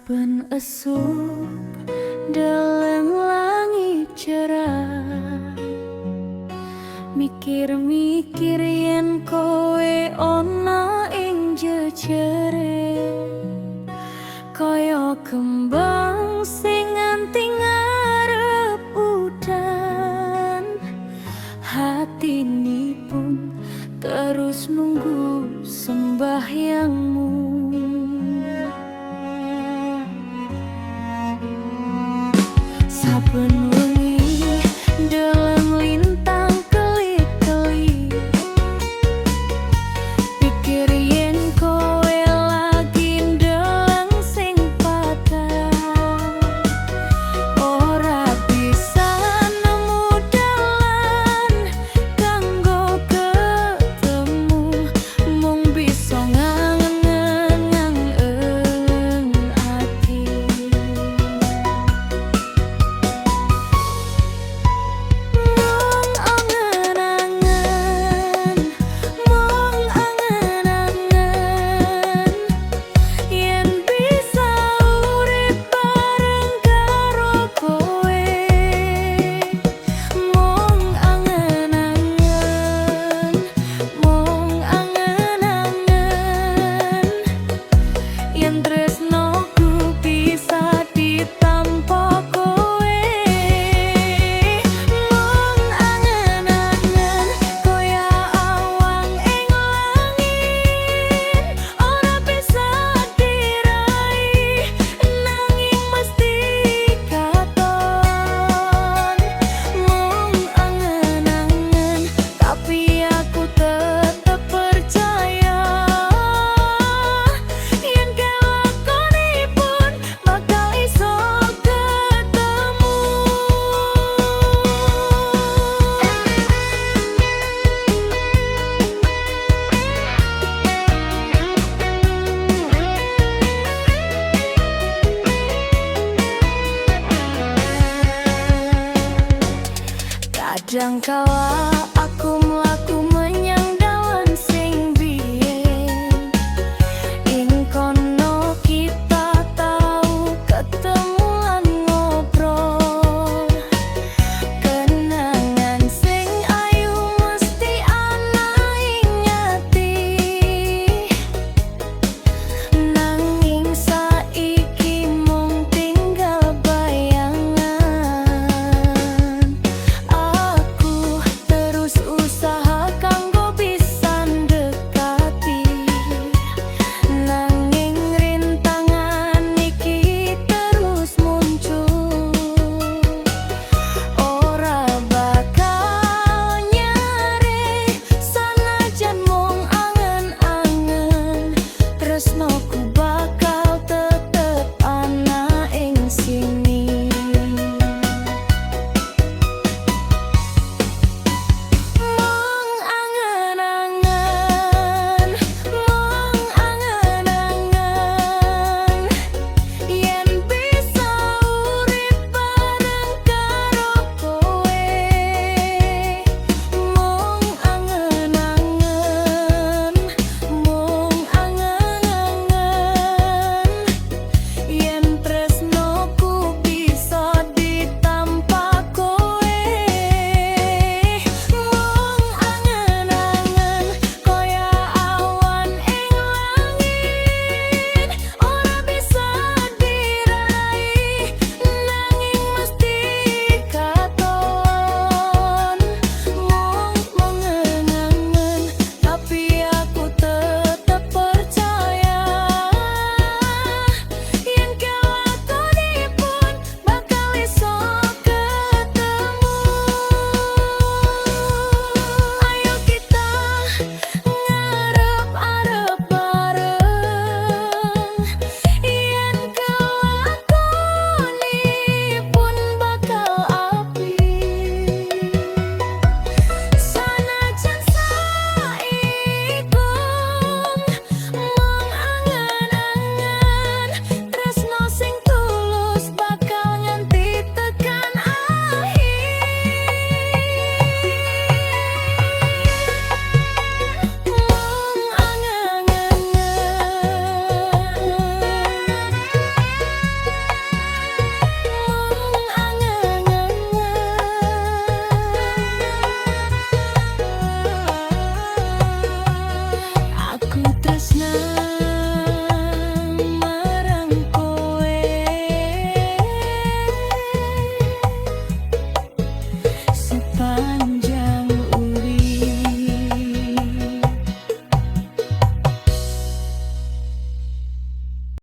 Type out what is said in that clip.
Saben esuk dalam langit cerah, mikir-mikir yen kowe ana ing jejere, kaya kembang sing nganti ngarep udan. Hatini pun terus nunggu sembahyangmu. Saben wengi dalam lintang kelip-kelip, pikir yen kowe lagi ndeleng sing patah. Ora bisa nemu dalan kanggo ketemu, mung bisa ngangen-ngangen ati. Kadang kala aku mlaku menyang dalan sing biyen, ing kono kita tau ketemu lan ngobrol. Kenangan sing ayu mesti ana ing ati, nanging saiki mung tinggal bayangan.